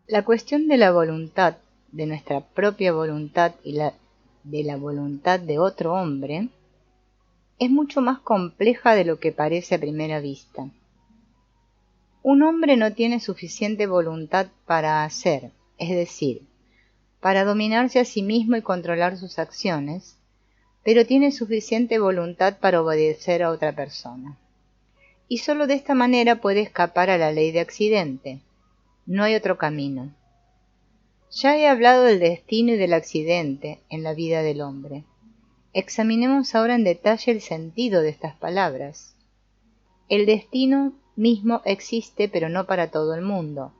La cuestión de la voluntad, de nuestra propia voluntad y de la voluntad de otro hombre, es mucho más compleja de lo que parece a primera vista. Un hombre no tiene suficiente voluntad para hacer, es decir, para dominarse a sí mismo y controlar sus acciones, pero tiene suficiente voluntad para obedecer a otra persona. Y sólo de esta manera puede escapar a la ley de accidente. No hay otro camino. Ya he hablado del destino y del accidente en la vida del hombre. Examinemos ahora en detalle el sentido de estas palabras. El destino mismo existe, pero no para todo el mundo.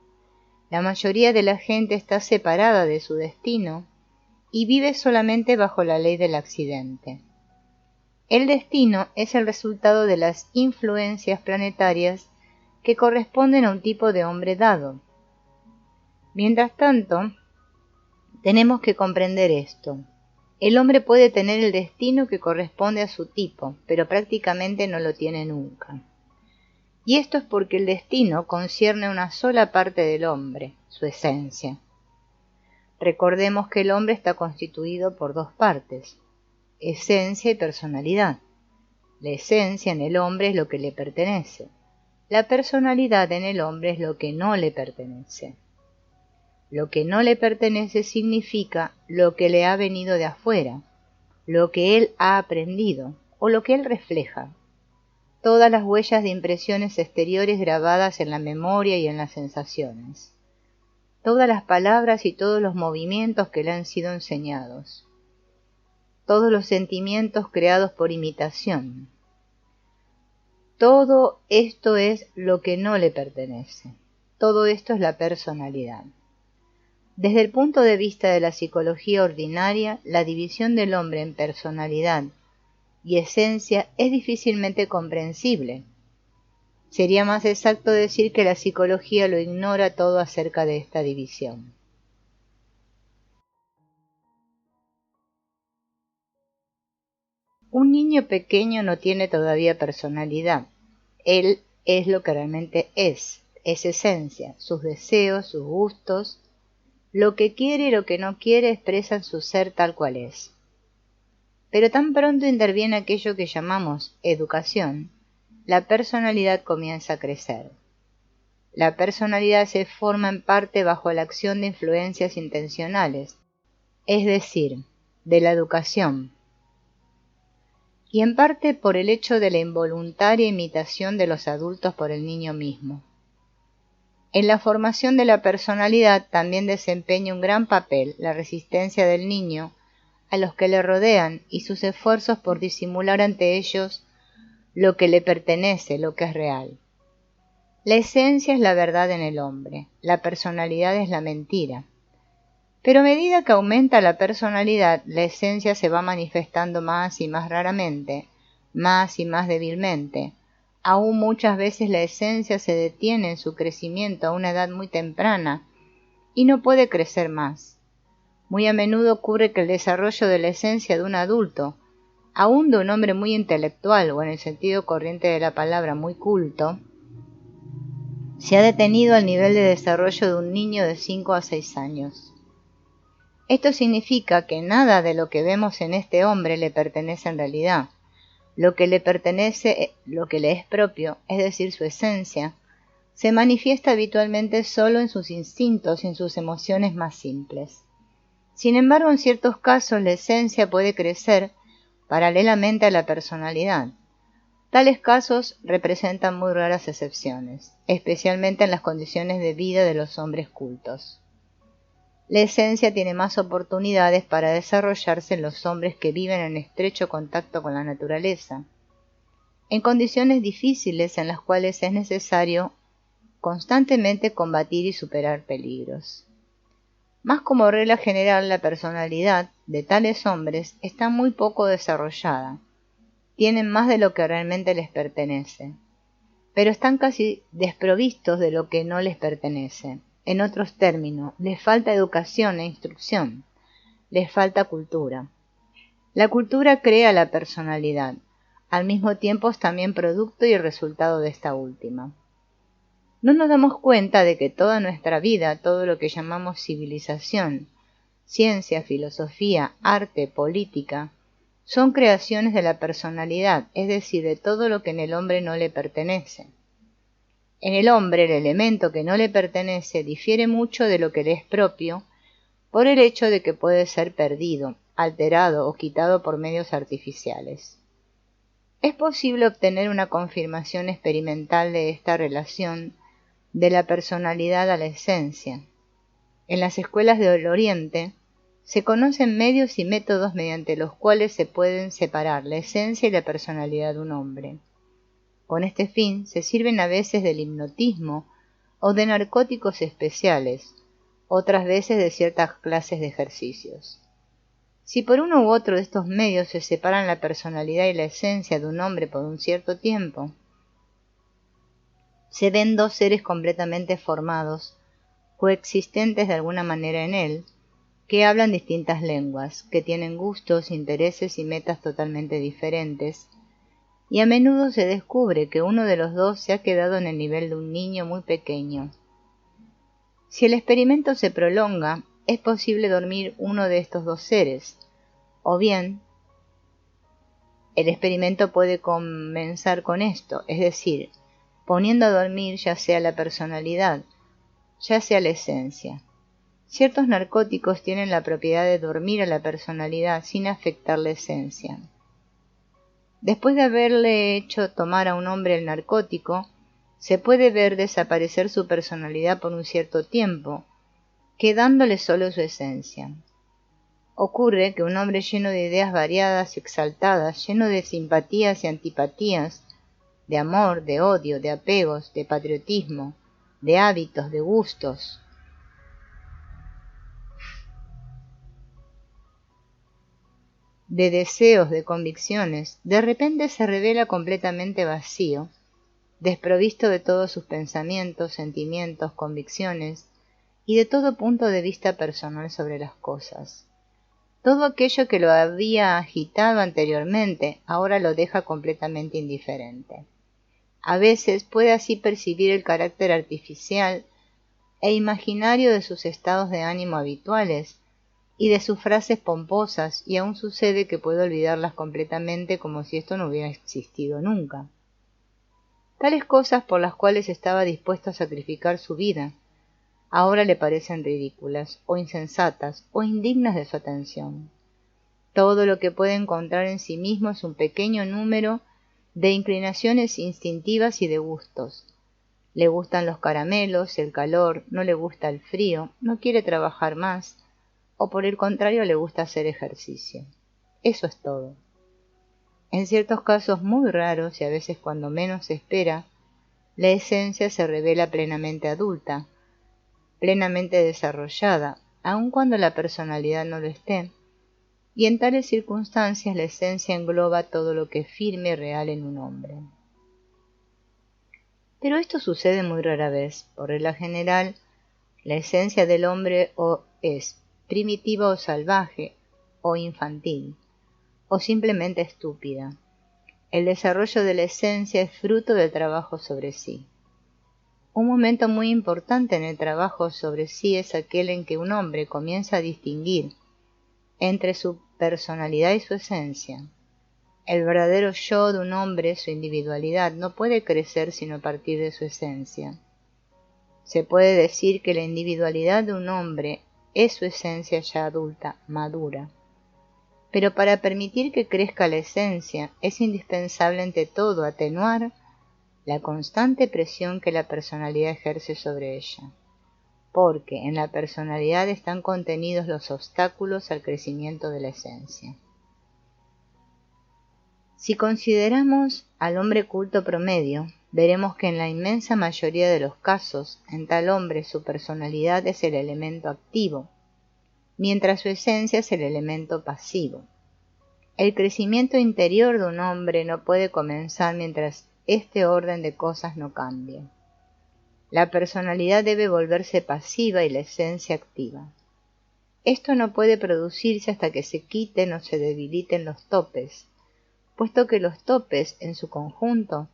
La mayoría de la gente está separada de su destino y vive solamente bajo la ley del accidente. El destino es el resultado de las influencias planetarias que corresponden a un tipo de hombre dado. Mientras tanto, tenemos que comprender esto. El hombre puede tener el destino que corresponde a su tipo, pero prácticamente no lo tiene nunca. Y esto es porque el destino concierne a una sola parte del hombre, su esencia. Recordemos que el hombre está constituido por dos partes, esencia y personalidad. La esencia en el hombre es lo que le pertenece. La personalidad en el hombre es lo que no le pertenece. Lo que no le pertenece significa lo que le ha venido de afuera, lo que él ha aprendido o lo que él refleja. Todas las huellas de impresiones exteriores grabadas en la memoria y en las sensaciones. Todas las palabras y todos los movimientos que le han sido enseñados. Todos los sentimientos creados por imitación. Todo esto es lo que no le pertenece. Todo esto es la personalidad. Desde el punto de vista de la psicología ordinaria, la división del hombre en personalidad y esencia es difícilmente comprensible. Sería más exacto decir que la psicología lo ignora todo acerca de esta división. Un niño pequeño no tiene todavía personalidad. Él es lo que realmente es esencia, sus deseos, sus gustos. Lo que quiere y lo que no quiere expresan su ser tal cual es. Pero tan pronto interviene aquello que llamamos educación, la personalidad comienza a crecer. La personalidad se forma en parte bajo la acción de influencias intencionales, es decir, de la educación, y en parte por el hecho de la involuntaria imitación de los adultos por el niño mismo. En la formación de la personalidad también desempeña un gran papel la resistencia del niño a los que le rodean y sus esfuerzos por disimular ante ellos lo que le pertenece, lo que es real. La esencia es la verdad en el hombre, la personalidad es la mentira. Pero a medida que aumenta la personalidad, la esencia se va manifestando más y más raramente, más y más débilmente. Aún muchas veces la esencia se detiene en su crecimiento a una edad muy temprana y no puede crecer más. Muy a menudo ocurre que el desarrollo de la esencia de un adulto, aún de un hombre muy intelectual o en el sentido corriente de la palabra muy culto, se ha detenido al nivel de desarrollo de un niño de 5 a 6 años. Esto significa que nada de lo que vemos en este hombre le pertenece en realidad. Lo que le pertenece, lo que le es propio, es decir, su esencia, se manifiesta habitualmente solo en sus instintos y en sus emociones más simples. Sin embargo, en ciertos casos la esencia puede crecer paralelamente a la personalidad. Tales casos representan muy raras excepciones, especialmente en las condiciones de vida de los hombres cultos. La esencia tiene más oportunidades para desarrollarse en los hombres que viven en estrecho contacto con la naturaleza, en condiciones difíciles en las cuales es necesario constantemente combatir y superar peligros. Más como regla general, la personalidad de tales hombres está muy poco desarrollada, tienen más de lo que realmente les pertenece, pero están casi desprovistos de lo que no les pertenece. En otros términos, les falta educación e instrucción, les falta cultura. La cultura crea la personalidad, al mismo tiempo es también producto y resultado de esta última. No nos damos cuenta de que toda nuestra vida, todo lo que llamamos civilización, ciencia, filosofía, arte, política, son creaciones de la personalidad, es decir, de todo lo que en el hombre no le pertenece. En el hombre, el elemento que no le pertenece difiere mucho de lo que le es propio, por el hecho de que puede ser perdido, alterado o quitado por medios artificiales. Es posible obtener una confirmación experimental de esta relación de la personalidad a la esencia. En las escuelas del Oriente se conocen medios y métodos mediante los cuales se pueden separar la esencia y la personalidad de un hombre. Con este fin se sirven a veces del hipnotismo o de narcóticos especiales, otras veces de ciertas clases de ejercicios. Si por uno u otro de estos medios se separan la personalidad y la esencia de un hombre por un cierto tiempo, se ven dos seres completamente formados, coexistentes de alguna manera en él, que hablan distintas lenguas, que tienen gustos, intereses y metas totalmente diferentes, y a menudo se descubre que uno de los dos se ha quedado en el nivel de un niño muy pequeño. Si el experimento se prolonga, es posible dormir uno de estos dos seres, o bien el experimento puede comenzar con esto, es decir, poniendo a dormir ya sea la personalidad, ya sea la esencia. Ciertos narcóticos tienen la propiedad de dormir a la personalidad sin afectar la esencia. Después de haberle hecho tomar a un hombre el narcótico, se puede ver desaparecer su personalidad por un cierto tiempo, quedándole solo su esencia. Ocurre que un hombre lleno de ideas variadas y exaltadas, lleno de simpatías y antipatías, de amor, de odio, de apegos, de patriotismo, de hábitos, de gustos, de deseos, de convicciones, de repente se revela completamente vacío, desprovisto de todos sus pensamientos, sentimientos, convicciones y de todo punto de vista personal sobre las cosas. Todo aquello que lo había agitado anteriormente ahora lo deja completamente indiferente. A veces puede así percibir el carácter artificial e imaginario de sus estados de ánimo habituales y de sus frases pomposas, y aún sucede que puede olvidarlas completamente como si esto no hubiera existido nunca. Tales cosas por las cuales estaba dispuesto a sacrificar su vida, ahora le parecen ridículas, o insensatas, o indignas de su atención. Todo lo que puede encontrar en sí mismo es un pequeño número de inclinaciones instintivas y de gustos. Le gustan los caramelos, el calor, no le gusta el frío, no quiere trabajar más, o por el contrario le gusta hacer ejercicio. Eso es todo. En ciertos casos muy raros y a veces cuando menos se espera, la esencia se revela plenamente adulta, plenamente desarrollada, aun cuando la personalidad no lo esté, y en tales circunstancias la esencia engloba todo lo que es firme y real en un hombre. Pero esto sucede muy rara vez. Por regla general, la esencia del hombre o es primitiva o salvaje, o infantil, o simplemente estúpida. El desarrollo de la esencia es fruto del trabajo sobre sí. Un momento muy importante en el trabajo sobre sí es aquel en que un hombre comienza a distinguir entre su personalidad y su esencia. El verdadero yo de un hombre, su individualidad, no puede crecer sino a partir de su esencia. Se puede decir que la individualidad de un hombre es su esencia ya adulta, madura. Pero para permitir que crezca la esencia es indispensable ante todo atenuar la constante presión que la personalidad ejerce sobre ella, porque en la personalidad están contenidos los obstáculos al crecimiento de la esencia. Si consideramos al hombre culto promedio, veremos que en la inmensa mayoría de los casos, en tal hombre su personalidad es el elemento activo, mientras su esencia es el elemento pasivo. El crecimiento interior de un hombre no puede comenzar mientras este orden de cosas no cambie. La personalidad debe volverse pasiva y la esencia activa. Esto no puede producirse hasta que se quiten o se debiliten los topes, puesto que los topes, en su conjunto,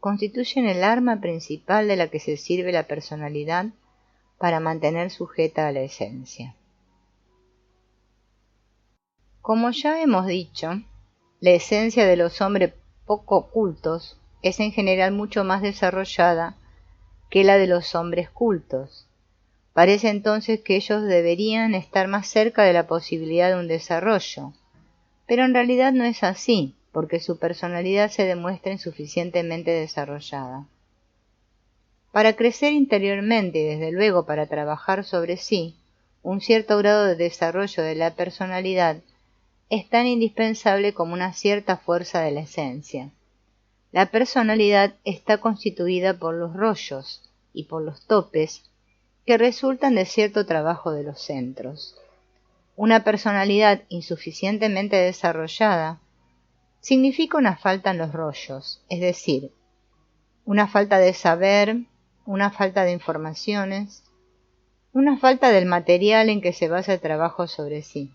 constituyen el arma principal de la que se sirve la personalidad para mantener sujeta a la esencia. Como ya hemos dicho, la esencia de los hombres poco cultos es en general mucho más desarrollada que la de los hombres cultos. Parece entonces que ellos deberían estar más cerca de la posibilidad de un desarrollo, pero en realidad no es así, porque su personalidad se demuestra insuficientemente desarrollada. Para crecer interiormente y desde luego para trabajar sobre sí, un cierto grado de desarrollo de la personalidad es tan indispensable como una cierta fuerza de la esencia. La personalidad está constituida por los rollos y por los topes que resultan de cierto trabajo de los centros. Una personalidad insuficientemente desarrollada significa una falta en los rollos, es decir, una falta de saber, una falta de informaciones, una falta del material en que se basa el trabajo sobre sí.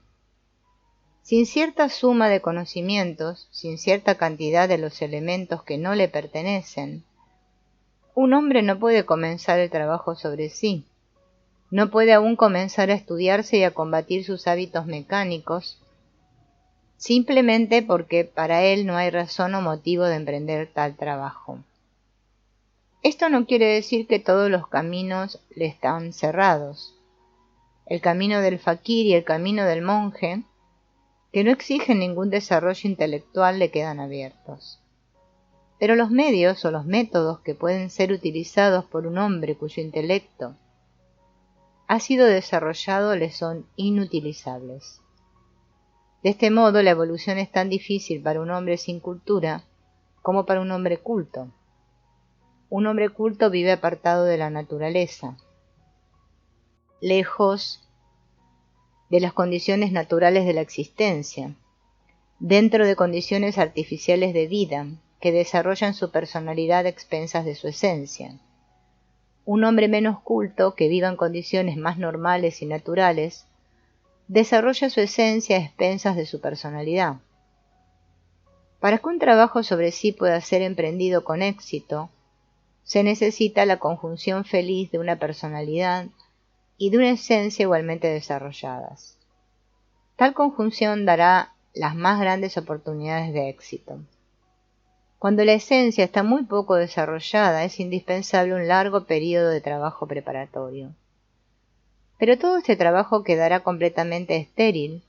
Sin cierta suma de conocimientos, sin cierta cantidad de los elementos que no le pertenecen, un hombre no puede comenzar el trabajo sobre sí, no puede aún comenzar a estudiarse y a combatir sus hábitos mecánicos, simplemente porque para él no hay razón o motivo de emprender tal trabajo. Esto no quiere decir que todos los caminos le están cerrados. El camino del fakir y el camino del monje, que no exigen ningún desarrollo intelectual, le quedan abiertos. Pero los medios o los métodos que pueden ser utilizados por un hombre cuyo intelecto ha sido desarrollado le son inutilizables. De este modo, la evolución es tan difícil para un hombre sin cultura como para un hombre culto. Un hombre culto vive apartado de la naturaleza, lejos de las condiciones naturales de la existencia, dentro de condiciones artificiales de vida que desarrollan su personalidad a expensas de su esencia. Un hombre menos culto, que viva en condiciones más normales y naturales, desarrolla su esencia a expensas de su personalidad. Para que un trabajo sobre sí pueda ser emprendido con éxito, se necesita la conjunción feliz de una personalidad y de una esencia igualmente desarrolladas. Tal conjunción dará las más grandes oportunidades de éxito. Cuando la esencia está muy poco desarrollada, es indispensable un largo período de trabajo preparatorio. Pero todo este trabajo quedará completamente estéril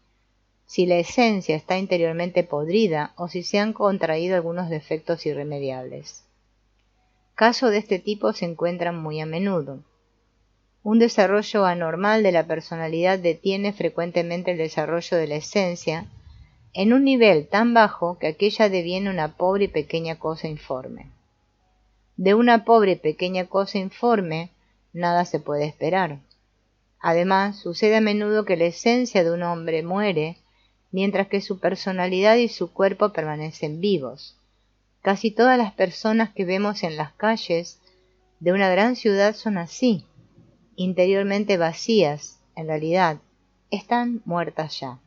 si la esencia está interiormente podrida o si se han contraído algunos defectos irremediables. Casos de este tipo se encuentran muy a menudo. Un desarrollo anormal de la personalidad detiene frecuentemente el desarrollo de la esencia en un nivel tan bajo que aquella deviene una pobre y pequeña cosa informe. De una pobre y pequeña cosa informe nada se puede esperar. Además, sucede a menudo que la esencia de un hombre muere mientras que su personalidad y su cuerpo permanecen vivos. Casi todas las personas que vemos en las calles de una gran ciudad son así, interiormente vacías, en realidad, están muertas ya.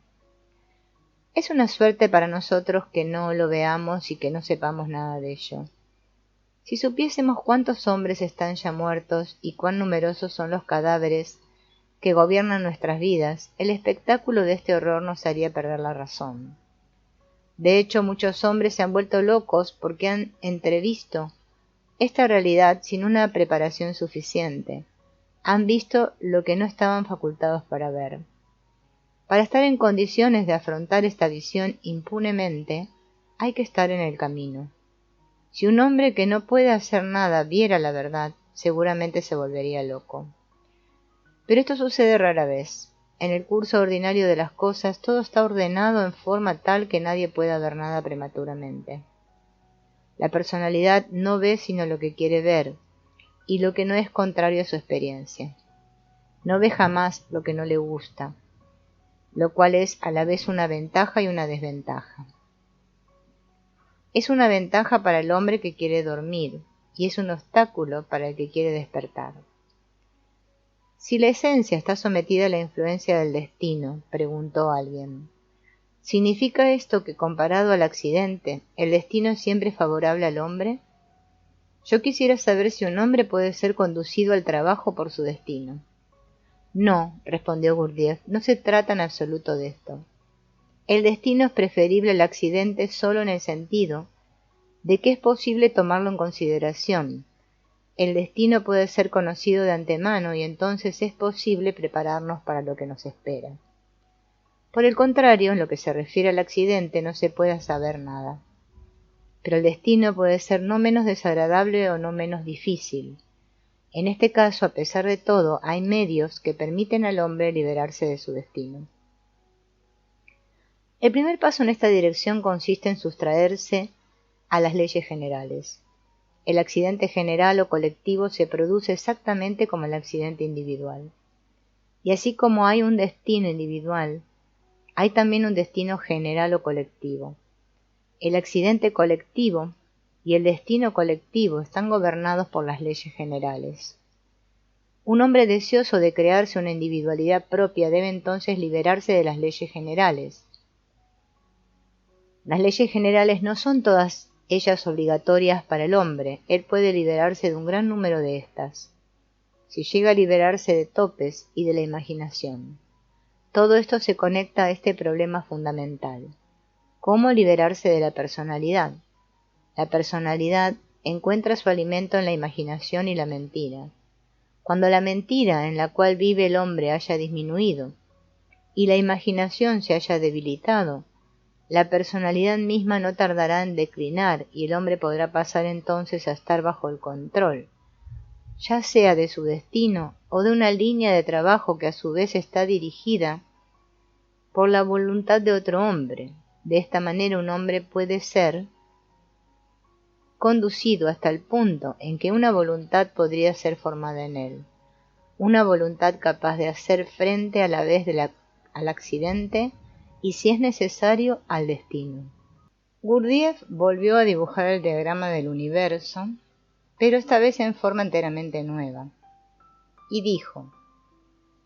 Es una suerte para nosotros que no lo veamos y que no sepamos nada de ello. Si supiésemos cuántos hombres están ya muertos y cuán numerosos son los cadáveres que gobiernan nuestras vidas, el espectáculo de este horror nos haría perder la razón. De hecho, muchos hombres se han vuelto locos porque han entrevisto esta realidad sin una preparación suficiente. Han visto lo que no estaban facultados para ver. Para estar en condiciones de afrontar esta visión impunemente, hay que estar en el camino. Si un hombre que no puede hacer nada viera la verdad, seguramente se volvería loco. Pero esto sucede rara vez. En el curso ordinario de las cosas, todo está ordenado en forma tal que nadie pueda ver nada prematuramente. La personalidad no ve sino lo que quiere ver, y lo que no es contrario a su experiencia. No ve jamás lo que no le gusta, lo cual es a la vez una ventaja y una desventaja. Es una ventaja para el hombre que quiere dormir, y es un obstáculo para el que quiere despertar. Si la esencia está sometida a la influencia del destino, preguntó alguien, ¿significa esto que comparado al accidente, el destino es siempre favorable al hombre? Yo quisiera saber si un hombre puede ser conducido al trabajo por su destino. No, respondió Gurdjieff, no se trata en absoluto de esto. El destino es preferible al accidente solo en el sentido de que es posible tomarlo en consideración. El destino puede ser conocido de antemano y entonces es posible prepararnos para lo que nos espera. Por el contrario, en lo que se refiere al accidente no se puede saber nada. Pero el destino puede ser no menos desagradable o no menos difícil. En este caso, a pesar de todo, hay medios que permiten al hombre liberarse de su destino. El primer paso en esta dirección consiste en sustraerse a las leyes generales. El accidente general o colectivo se produce exactamente como el accidente individual. Y así como hay un destino individual, hay también un destino general o colectivo. El accidente colectivo y el destino colectivo están gobernados por las leyes generales. Un hombre deseoso de crearse una individualidad propia debe entonces liberarse de las leyes generales. Las leyes generales no son todas ellas obligatorias para el hombre, él puede liberarse de un gran número de estas. Si llega a liberarse de topes y de la imaginación. Todo esto se conecta a este problema fundamental. ¿Cómo liberarse de la personalidad? La personalidad encuentra su alimento en la imaginación y la mentira. Cuando la mentira en la cual vive el hombre haya disminuido y la imaginación se haya debilitado, la personalidad misma no tardará en declinar y el hombre podrá pasar entonces a estar bajo el control, ya sea de su destino o de una línea de trabajo que a su vez está dirigida por la voluntad de otro hombre. De esta manera un hombre puede ser conducido hasta el punto en que una voluntad podría ser formada en él, una voluntad capaz de hacer frente a la vez al accidente y, si es necesario, al destino. Gurdjieff volvió a dibujar el diagrama del universo, pero esta vez en forma enteramente nueva, y dijo: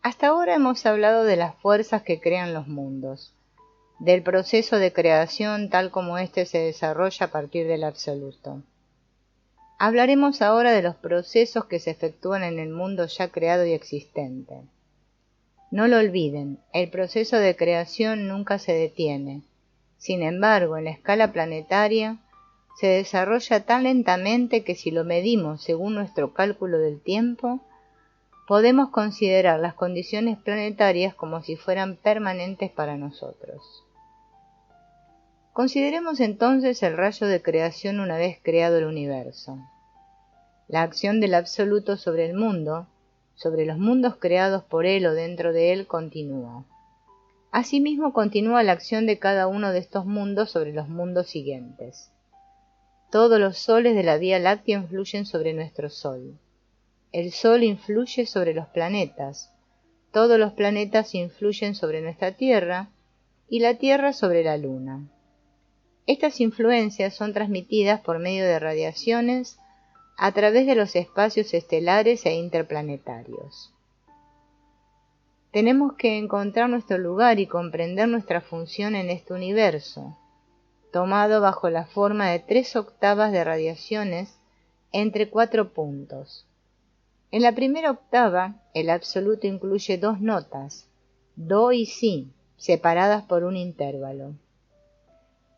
hasta ahora hemos hablado de las fuerzas que crean los mundos, del proceso de creación tal como éste se desarrolla a partir del absoluto. Hablaremos ahora de los procesos que se efectúan en el mundo ya creado y existente. No lo olviden, el proceso de creación nunca se detiene. Sin embargo, en la escala planetaria, se desarrolla tan lentamente que si lo medimos según nuestro cálculo del tiempo, podemos considerar las condiciones planetarias como si fueran permanentes para nosotros. Consideremos entonces el rayo de creación una vez creado el universo. La acción del absoluto sobre el mundo, sobre los mundos creados por él o dentro de él, continúa. Asimismo continúa la acción de cada uno de estos mundos sobre los mundos siguientes. Todos los soles de la Vía Láctea influyen sobre nuestro Sol. El Sol influye sobre los planetas. Todos los planetas influyen sobre nuestra Tierra y la Tierra sobre la Luna. Estas influencias son transmitidas por medio de radiaciones a través de los espacios estelares e interplanetarios. Tenemos que encontrar nuestro lugar y comprender nuestra función en este universo, tomado bajo la forma de 3 octavas de radiaciones entre 4 puntos. En la primera octava, el absoluto incluye 2 notas, do y si, separadas por un intervalo.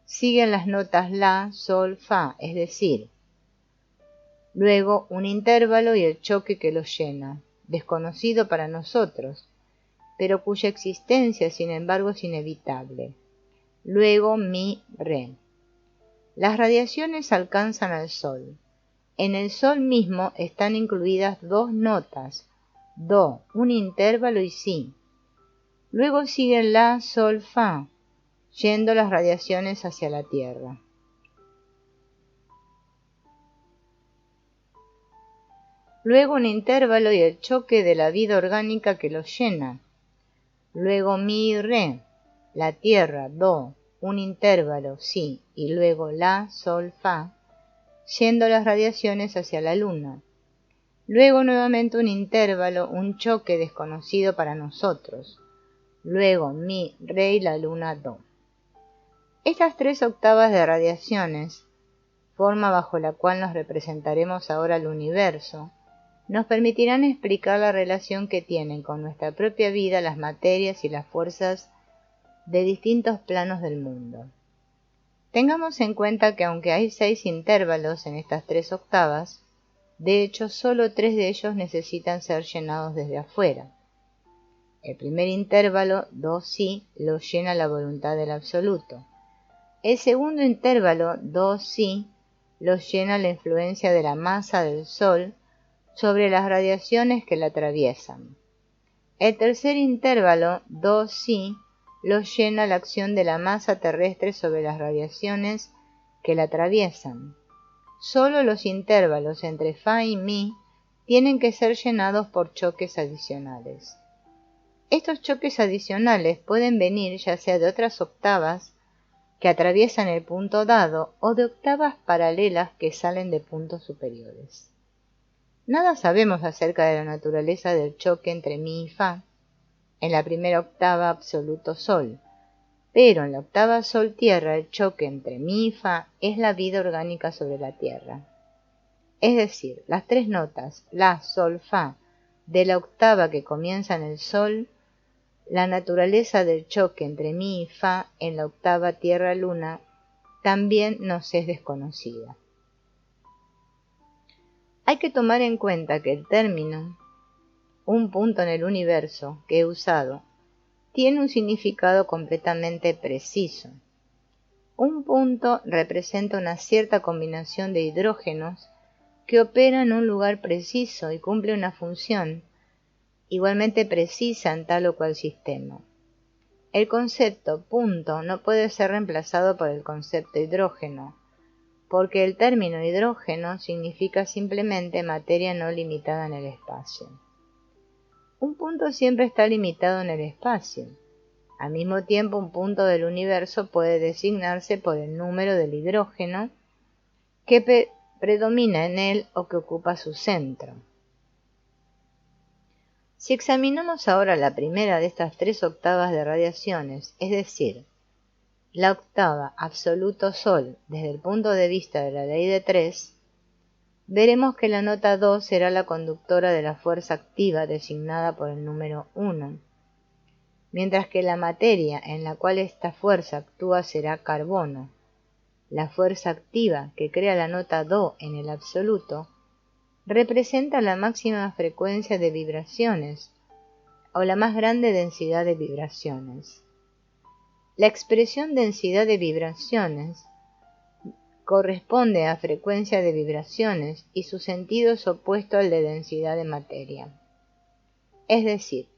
Siguen las notas la, sol, fa, es decir, luego un intervalo y el choque que los llena, desconocido para nosotros, pero cuya existencia, sin embargo, es inevitable. Luego mi, re. Las radiaciones alcanzan al Sol. En el Sol mismo están incluidas 2 notas, do, un intervalo y si. Luego siguen la, sol, fa, yendo las radiaciones hacia la Tierra. Luego un intervalo y el choque de la vida orgánica que los llena. Luego mi, re, la Tierra, do, un intervalo, si, y luego la, sol, fa, yendo las radiaciones hacia la Luna. Luego nuevamente un intervalo, un choque desconocido para nosotros. Luego mi, re y la Luna, do. Estas 3 octavas de radiaciones forma bajo la cual nos representaremos ahora al universo, nos permitirán explicar la relación que tienen con nuestra propia vida las materias y las fuerzas de distintos planos del mundo. Tengamos en cuenta que aunque hay 6 intervalos en estas 3 octavas, de hecho solo 3 de ellos necesitan ser llenados desde afuera. El primer intervalo, do si, lo llena la voluntad del absoluto. El segundo intervalo, do si, lo llena la influencia de la masa del Sol sobre las radiaciones que la atraviesan. El tercer intervalo, do si, lo llena la acción de la masa terrestre sobre las radiaciones que la atraviesan. Solo los intervalos entre fa y mi tienen que ser llenados por choques adicionales. Estos choques adicionales pueden venir ya sea de otras octavas que atraviesan el punto dado o de octavas paralelas que salen de puntos superiores. Nada sabemos acerca de la naturaleza del choque entre mi y fa en la primera octava absoluto sol, pero en la octava sol tierra el choque entre mi y fa es la vida orgánica sobre la tierra. Es decir, las 3 notas la, sol, fa de la octava que comienza en el sol, la naturaleza del choque entre mi y fa en la octava tierra-luna también nos es desconocida. Hay que tomar en cuenta que el término un punto en el universo que he usado tiene un significado completamente preciso. Un punto representa una cierta combinación de hidrógenos que opera en un lugar preciso y cumple una función igualmente precisa en tal o cual sistema. El concepto punto no puede ser reemplazado por el concepto hidrógeno, porque el término hidrógeno significa simplemente materia no limitada en el espacio. Un punto siempre está limitado en el espacio. Al mismo tiempo, un punto del universo puede designarse por el número del hidrógeno que predomina en él o que ocupa su centro. Si examinamos ahora la primera de estas 3 octavas de radiaciones, es decir, la octava absoluto sol desde el punto de vista de la ley de 3, veremos que la nota do será la conductora de la fuerza activa designada por el número 1, mientras que la materia en la cual esta fuerza actúa será carbono. La fuerza activa que crea la nota do en el absoluto representa la máxima frecuencia de vibraciones o la más grande densidad de vibraciones. La expresión densidad de vibraciones corresponde a frecuencia de vibraciones y su sentido es opuesto al de densidad de materia. Es decir,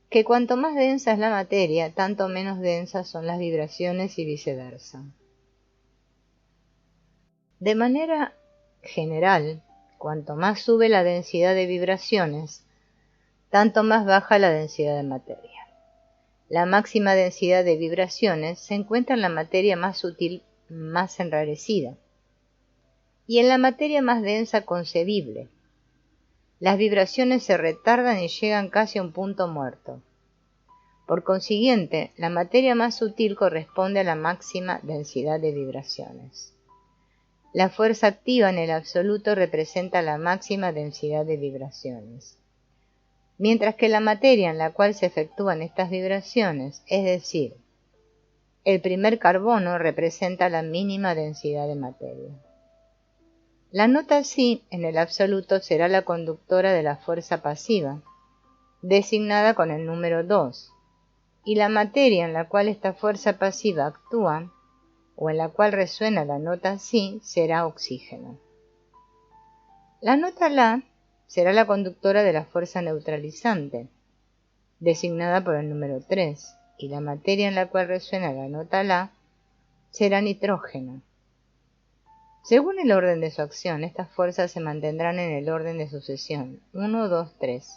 que cuanto más densa es la materia, tanto menos densas son las vibraciones y viceversa. De manera general, cuanto más sube la densidad de vibraciones, tanto más baja la densidad de materia. La máxima densidad de vibraciones se encuentra en la materia más sutil, más enrarecida, y en la materia más densa concebible. Las vibraciones se retardan y llegan casi a un punto muerto. Por consiguiente, la materia más sutil corresponde a la máxima densidad de vibraciones. La fuerza activa en el absoluto representa la máxima densidad de vibraciones, mientras que la materia en la cual se efectúan estas vibraciones, es decir, el primer carbono, representa la mínima densidad de materia. La nota si en el absoluto será la conductora de la fuerza pasiva, designada con el número 2, y la materia en la cual esta fuerza pasiva actúa, o en la cual resuena la nota si, será oxígeno. La nota la será la conductora de la fuerza neutralizante, designada por el número 3, y la materia en la cual resuena la nota la será nitrógeno. Según el orden de su acción, estas fuerzas se mantendrán en el orden de sucesión 1, 2, 3.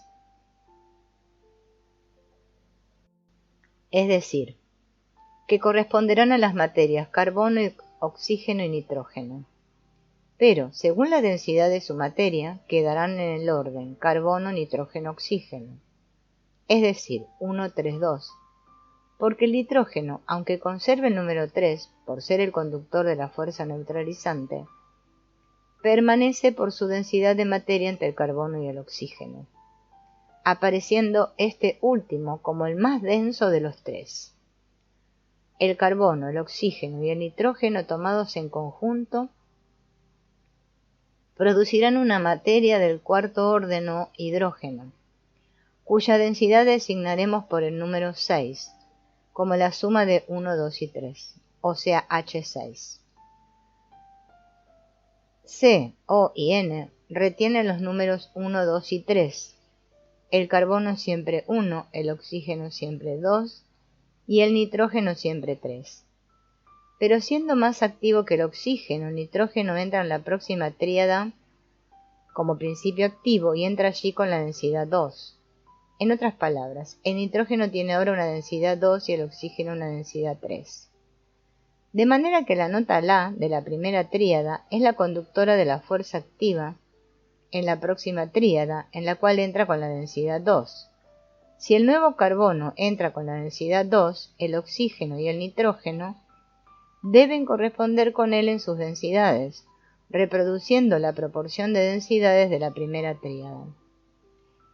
Es decir, que corresponderán a las materias carbono, oxígeno y nitrógeno. Pero, según la densidad de su materia, quedarán en el orden carbono, nitrógeno, oxígeno. Es decir, 1, 3, 2. Porque el nitrógeno, aunque conserve el número 3, por ser el conductor de la fuerza neutralizante, permanece por su densidad de materia entre el carbono y el oxígeno, apareciendo este último como el más denso de los tres. El carbono, el oxígeno y el nitrógeno tomados en conjunto producirán una materia del cuarto orden o hidrógeno, cuya densidad designaremos por el número 6, como la suma de 1, 2 y 3, o sea H6. C, O y N retienen los números 1, 2 y 3. El carbono siempre 1, el oxígeno siempre 2 y el nitrógeno siempre 3. Pero siendo más activo que el oxígeno, el nitrógeno entra en la próxima tríada como principio activo y entra allí con la densidad 2. En otras palabras, el nitrógeno tiene ahora una densidad 2 y el oxígeno una densidad 3. De manera que la nota La de la primera tríada es la conductora de la fuerza activa en la próxima tríada, en la cual entra con la densidad 2. Si el nuevo carbono entra con la densidad 2, el oxígeno y el nitrógeno deben corresponder con él en sus densidades, reproduciendo la proporción de densidades de la primera tríada.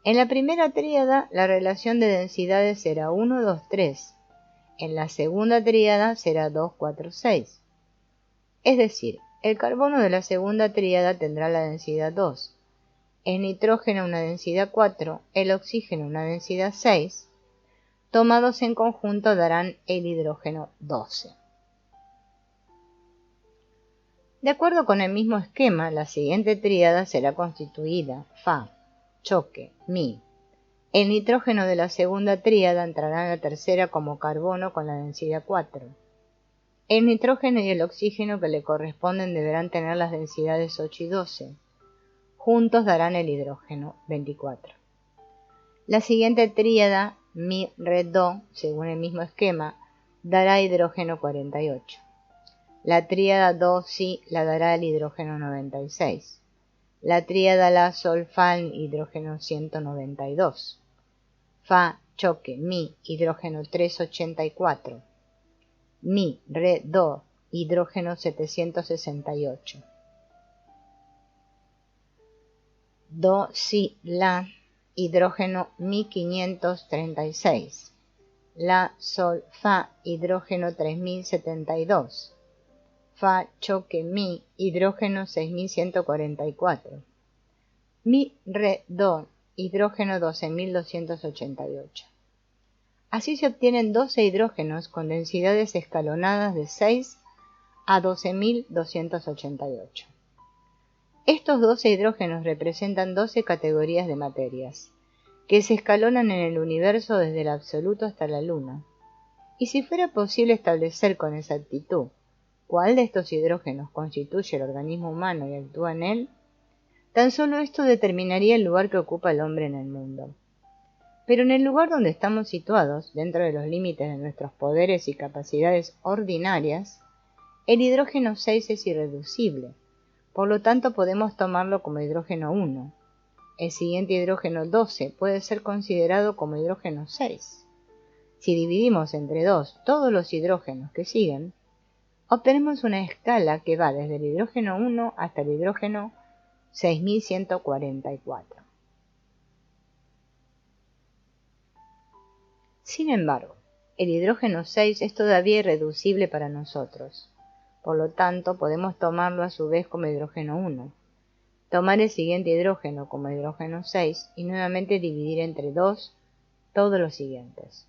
En la primera tríada, la relación de densidades será 1, 2, 3. En la segunda tríada será 2, 4, 6. Es decir, el carbono de la segunda tríada tendrá la densidad 2, el nitrógeno una densidad 4, el oxígeno una densidad 6. Tomados en conjunto darán el hidrógeno 12. De acuerdo con el mismo esquema, la siguiente tríada será constituida Fa, choque, Mi. El nitrógeno de la segunda tríada entrará en la tercera como carbono con la densidad 4. El nitrógeno y el oxígeno que le corresponden deberán tener las densidades 8 y 12. Juntos darán el hidrógeno 24. La siguiente tríada, Mi, Re, Do, según el mismo esquema, dará hidrógeno 48. La tríada Do, Si la dará el hidrógeno 96. La tríada La, Sol, Fa, hidrógeno 192. Fa, choque, Mi, hidrógeno 384. Mi, Re, Do, hidrógeno 768. Do, Si, La, hidrógeno 1536. La, Sol, Fa, hidrógeno 3072. Fa, choque, Mi, hidrógeno 6144. Mi, Re, Do, hidrógeno 12288. Así se obtienen 12 hidrógenos con densidades escalonadas de 6 a 12288. Estos 12 hidrógenos representan 12 categorías de materias, que se escalonan en el universo desde el absoluto hasta la luna. Y si fuera posible establecer con exactitud cuál de estos hidrógenos constituye el organismo humano y actúa en él, tan solo esto determinaría el lugar que ocupa el hombre en el mundo. Pero en el lugar donde estamos situados, dentro de los límites de nuestros poderes y capacidades ordinarias, el hidrógeno 6 es irreducible, por lo tanto podemos tomarlo como hidrógeno 1. El siguiente hidrógeno 12 puede ser considerado como hidrógeno 6. Si dividimos entre 2 todos los hidrógenos que siguen, obtenemos una escala que va desde el hidrógeno 1 hasta el hidrógeno 6144. Sin embargo, el hidrógeno 6 es todavía irreducible para nosotros. Por lo tanto, podemos tomarlo a su vez como hidrógeno 1, tomar el siguiente hidrógeno como hidrógeno 6 y nuevamente dividir entre 2 todos los siguientes.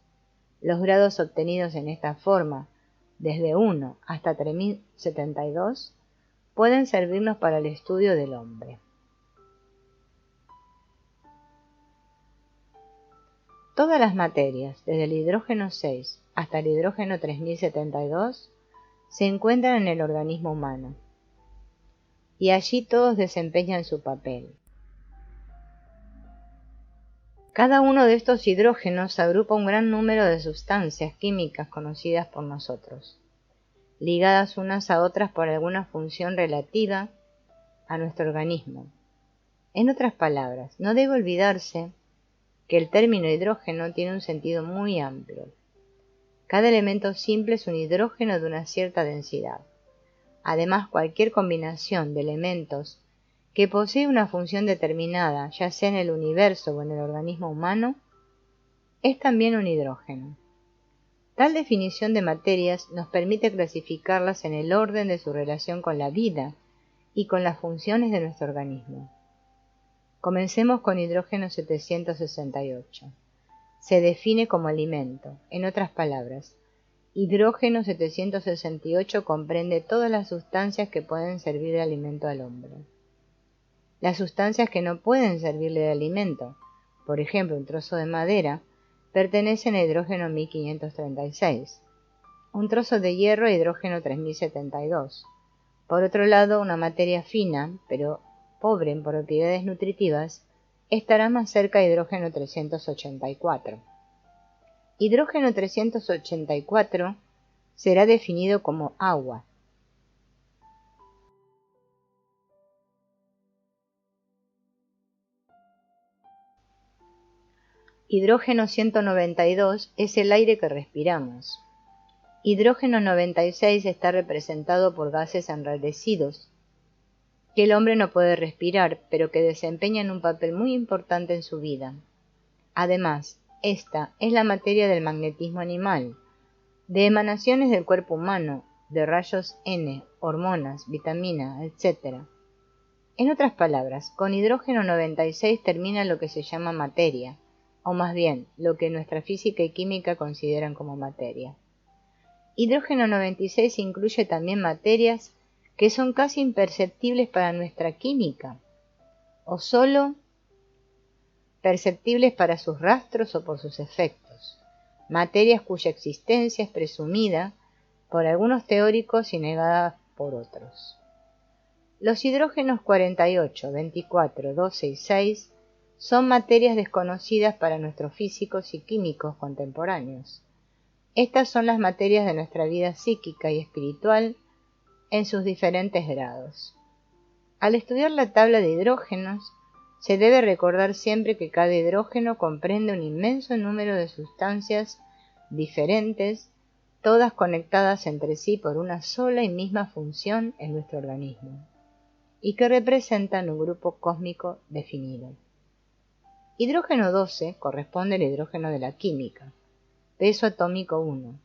Los grados obtenidos en esta forma, desde 1 hasta 3072, pueden servirnos para el estudio del hombre. Todas las materias, desde el hidrógeno 6 hasta el hidrógeno 3072, se encuentran en el organismo humano, y allí todos desempeñan su papel. Cada uno de estos hidrógenos agrupa un gran número de sustancias químicas conocidas por nosotros, ligadas unas a otras por alguna función relativa a nuestro organismo. En otras palabras, no debe olvidarse que el término hidrógeno tiene un sentido muy amplio. Cada elemento simple es un hidrógeno de una cierta densidad. Además, cualquier combinación de elementos que posee una función determinada, ya sea en el universo o en el organismo humano, es también un hidrógeno. Tal definición de materias nos permite clasificarlas en el orden de su relación con la vida y con las funciones de nuestro organismo. Comencemos con hidrógeno 768. Se define como alimento. En otras palabras, hidrógeno 768 comprende todas las sustancias que pueden servir de alimento al hombre. Las sustancias que no pueden servirle de alimento, por ejemplo un trozo de madera, pertenecen a hidrógeno 1536, un trozo de hierro a hidrógeno 3072. Por otro lado, una materia fina, pero pobre en propiedades nutritivas, estará más cerca de hidrógeno 384. Hidrógeno 384 será definido como agua. Hidrógeno 192 es el aire que respiramos. Hidrógeno 96 está representado por gases enrarecidos, que el hombre no puede respirar, pero que desempeñan un papel muy importante en su vida. Además, esta es la materia del magnetismo animal, de emanaciones del cuerpo humano, de rayos N, hormonas, vitaminas, etc. En otras palabras, con hidrógeno 96 termina lo que se llama materia, o más bien, lo que nuestra física y química consideran como materia. Hidrógeno 96 incluye también materias que son casi imperceptibles para nuestra química, o solo perceptibles para sus rastros o por sus efectos, materias cuya existencia es presumida por algunos teóricos y negada por otros. Los hidrógenos 48, 24, 12 y 6 son materias desconocidas para nuestros físicos y químicos contemporáneos. Estas son las materias de nuestra vida psíquica y espiritual en sus diferentes grados. Al estudiar la tabla de hidrógenos, se debe recordar siempre que cada hidrógeno comprende un inmenso número de sustancias diferentes, todas conectadas entre sí por una sola y misma función en nuestro organismo, y que representan un grupo cósmico definido. Hidrógeno 12 corresponde al hidrógeno de la química, peso atómico 1.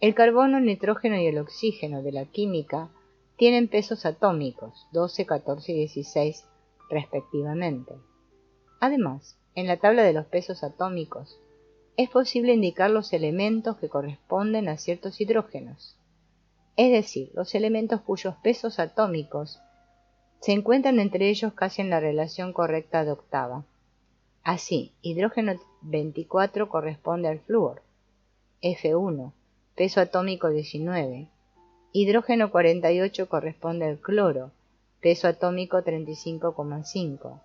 El carbono, el nitrógeno y el oxígeno de la química tienen pesos atómicos 12, 14 y 16 respectivamente. Además, en la tabla de los pesos atómicos es posible indicar los elementos que corresponden a ciertos hidrógenos, es decir, los elementos cuyos pesos atómicos se encuentran entre ellos casi en la relación correcta de octava. Así, hidrógeno 24 corresponde al flúor, F1, peso atómico 19. Hidrógeno 48 corresponde al cloro, peso atómico 35,5.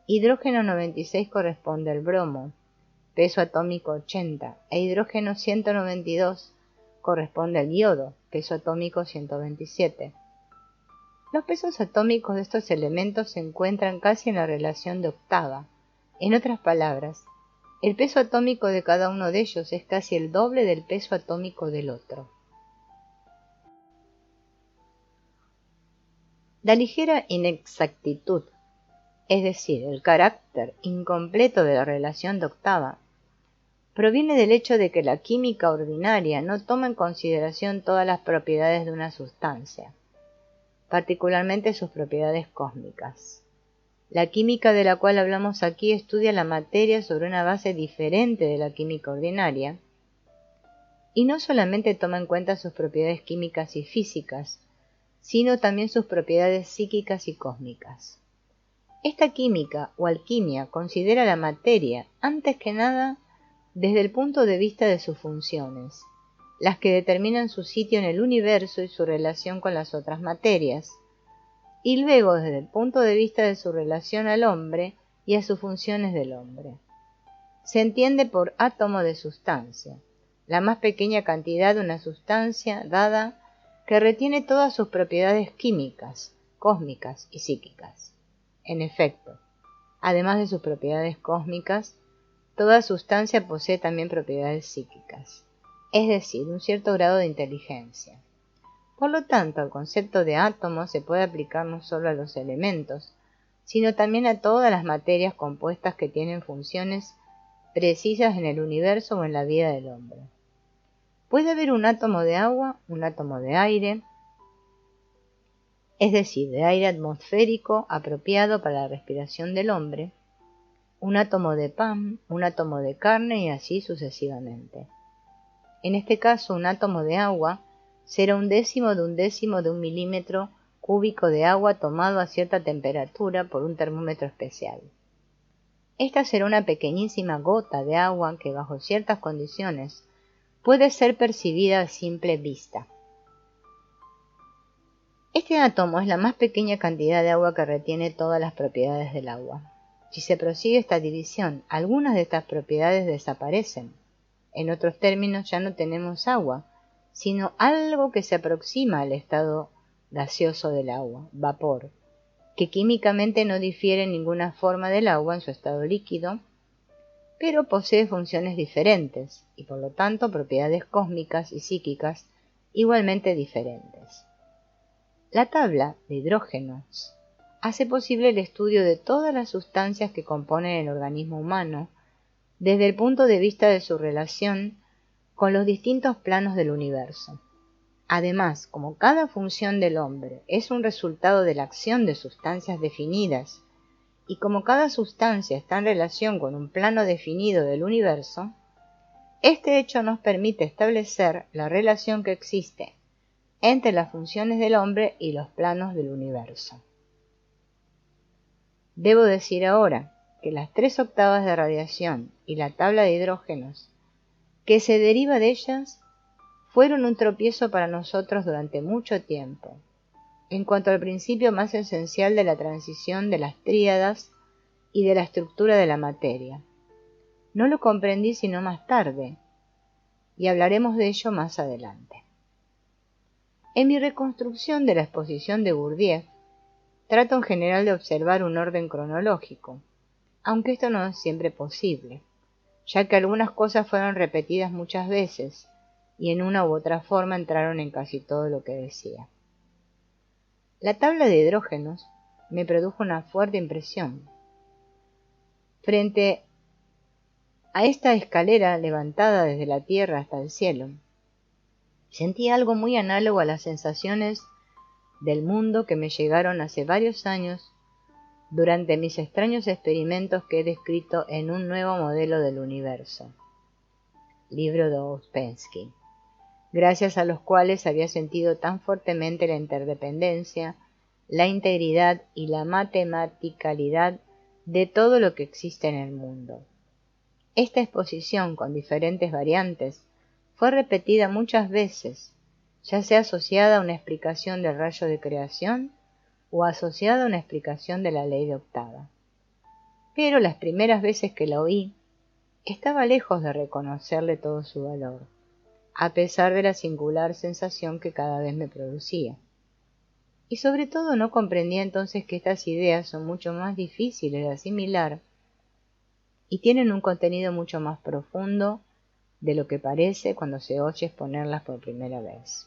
Hidrógeno 96 corresponde al bromo, peso atómico 80. E hidrógeno 192 corresponde al yodo, peso atómico 127. Los pesos atómicos de estos elementos se encuentran casi en la relación de octava. En otras palabras, el peso atómico de cada uno de ellos es casi el doble del peso atómico del otro. La ligera inexactitud, es decir, el carácter incompleto de la relación de octava, proviene del hecho de que la química ordinaria no toma en consideración todas las propiedades de una sustancia, particularmente sus propiedades cósmicas. La química de la cual hablamos aquí estudia la materia sobre una base diferente de la química ordinaria, y no solamente toma en cuenta sus propiedades químicas y físicas, sino también sus propiedades psíquicas y cósmicas. Esta química o alquimia considera la materia, antes que nada, desde el punto de vista de sus funciones, las que determinan su sitio en el universo y su relación con las otras materias, y luego desde el punto de vista de su relación al hombre y a sus funciones del hombre. Se entiende por átomo de sustancia, la más pequeña cantidad de una sustancia dada que retiene todas sus propiedades químicas, cósmicas y psíquicas. En efecto, además de sus propiedades cósmicas, toda sustancia posee también propiedades psíquicas, es decir, un cierto grado de inteligencia. Por lo tanto, el concepto de átomo se puede aplicar no solo a los elementos, sino también a todas las materias compuestas que tienen funciones precisas en el universo o en la vida del hombre. Puede haber un átomo de agua, un átomo de aire, es decir, de aire atmosférico apropiado para la respiración del hombre, un átomo de pan, un átomo de carne y así sucesivamente. En este caso, un átomo de agua será un décimo de un milímetro cúbico de agua tomado a cierta temperatura por un termómetro especial. Esta será una pequeñísima gota de agua que bajo ciertas condiciones puede ser percibida a simple vista. Este átomo es la más pequeña cantidad de agua que retiene todas las propiedades del agua. Si se prosigue esta división, algunas de estas propiedades desaparecen. En otros términos, ya no tenemos agua, sino algo que se aproxima al estado gaseoso del agua, vapor, que químicamente no difiere en ninguna forma del agua en su estado líquido, pero posee funciones diferentes y por lo tanto propiedades cósmicas y psíquicas igualmente diferentes. La tabla de hidrógenos hace posible el estudio de todas las sustancias que componen el organismo humano desde el punto de vista de su relación con los distintos planos del universo. Además, como cada función del hombre es un resultado de la acción de sustancias definidas, y como cada sustancia está en relación con un plano definido del universo, este hecho nos permite establecer la relación que existe entre las funciones del hombre y los planos del universo. Debo decir ahora que las 3 octavas de radiación y la tabla de hidrógenos que se deriva de ellas fueron un tropiezo para nosotros durante mucho tiempo, en cuanto al principio más esencial de la transición de las tríadas y de la estructura de la materia. No lo comprendí sino más tarde, y hablaremos de ello más adelante. En mi reconstrucción de la exposición de Gurdjieff, trato en general de observar un orden cronológico, aunque esto no es siempre posible, ya que algunas cosas fueron repetidas muchas veces y en una u otra forma entraron en casi todo lo que decía. La tabla de hidrógenos me produjo una fuerte impresión. Frente a esta escalera levantada desde la tierra hasta el cielo, sentí algo muy análogo a las sensaciones del mundo que me llegaron hace varios años durante mis extraños experimentos que he descrito en Un nuevo modelo del universo, libro de Ouspensky, gracias a los cuales había sentido tan fuertemente la interdependencia, la integridad y la matematicalidad de todo lo que existe en el mundo. Esta exposición, con diferentes variantes, fue repetida muchas veces, ya sea asociada a una explicación del rayo de creación o asociada a una explicación de la ley de octava. Pero las primeras veces que la oí, estaba lejos de reconocerle todo su valor, a pesar de la singular sensación que cada vez me producía. Y sobre todo no comprendía entonces que estas ideas son mucho más difíciles de asimilar y tienen un contenido mucho más profundo de lo que parece cuando se oye exponerlas por primera vez.